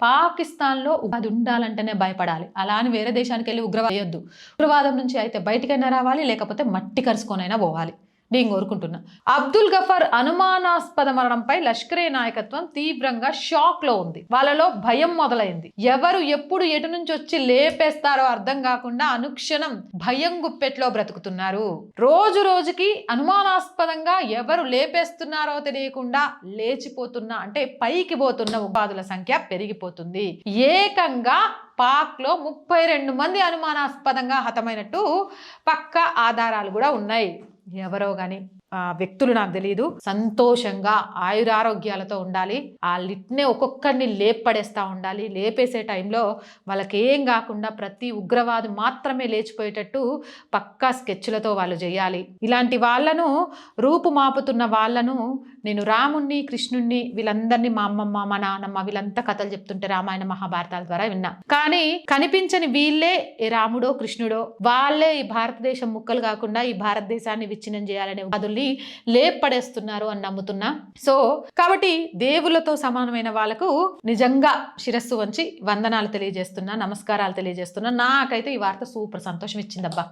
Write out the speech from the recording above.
పాకిస్తాన్‌లో అది ఉండాలంటేనే భయపడాలి. అలా అని వేరే దేశానికెళ్ళి ఉగ్రవాదం చేయొద్దు. ఉగ్రవాదం నుంచి అయితే బయటికైనా రావాలి, లేకపోతే మట్టి కరుచుకొనైనా పోవాలి. నేను కోరుకుంటున్నా. అబ్దుల్ గఫర్ అనుమానాస్పద మరణంపై లష్కరే నాయకత్వం తీవ్రంగా షాక్ లో ఉంది. వాళ్ళలో భయం మొదలైంది. ఎవరు ఎప్పుడు ఎటు నుంచి వచ్చి లేపేస్తారో అర్థం కాకుండా అనుక్షణం భయం గుప్పెట్లో బ్రతుకుతున్నారు. రోజు రోజుకి అనుమానాస్పదంగా ఎవరు లేపేస్తున్నారో తెలియకుండా లేచిపోతున్న అంటే పైకి పోతున్న ఉపాధుల సంఖ్య పెరిగిపోతుంది. ఏకంగా పాక్ లో 32 మంది అనుమానాస్పదంగా హతమైనట్టు పక్కా ఆధారాలు కూడా ఉన్నాయి. ఎవరో గాని వ్యక్తులు నాకు తెలియదు. సంతోషంగా ఆయురారోగ్యాలతో ఉండాలి. ఆ లిట్నే ఒక్కొక్కరిని లేపడేస్తా ఉండాలి. లేపేసే టైంలో వాళ్ళకి ఏం కాకుండా ప్రతి ఉగ్రవాది మాత్రమే లేచిపోయేటట్టు పక్కా స్కెచ్లతో వాళ్ళు చేయాలి. ఇలాంటి వాళ్ళను రూపుమాపుతున్న వాళ్ళను నేను రాముణ్ణి, కృష్ణుణ్ణి వీళ్ళందరినీ మా అమ్మమ్మ, మా నాన్నమ్మ వీళ్ళంతా కథలు చెప్తుంటే రామాయణ మహాభారతాల ద్వారా విన్నా. కానీ కనిపించని వీళ్ళే రాముడో కృష్ణుడో, వాళ్ళే ఈ భారతదేశం ముక్కలు కాకుండా ఈ భారతదేశాన్ని విచ్ఛిన్నం చేయాలనే వాదుల్ని లేపడేస్తున్నారు అని నమ్ముతున్నా. సో కాబట్టి దేవులతో సమానమైన వాళ్ళకు నిజంగా శిరస్సు వంచి వందనాలు తెలియజేస్తున్నా, నమస్కారాలు తెలియజేస్తున్నా. నాకైతే ఈ వార్త సూపర్ సంతోషం ఇచ్చిందబ్బా.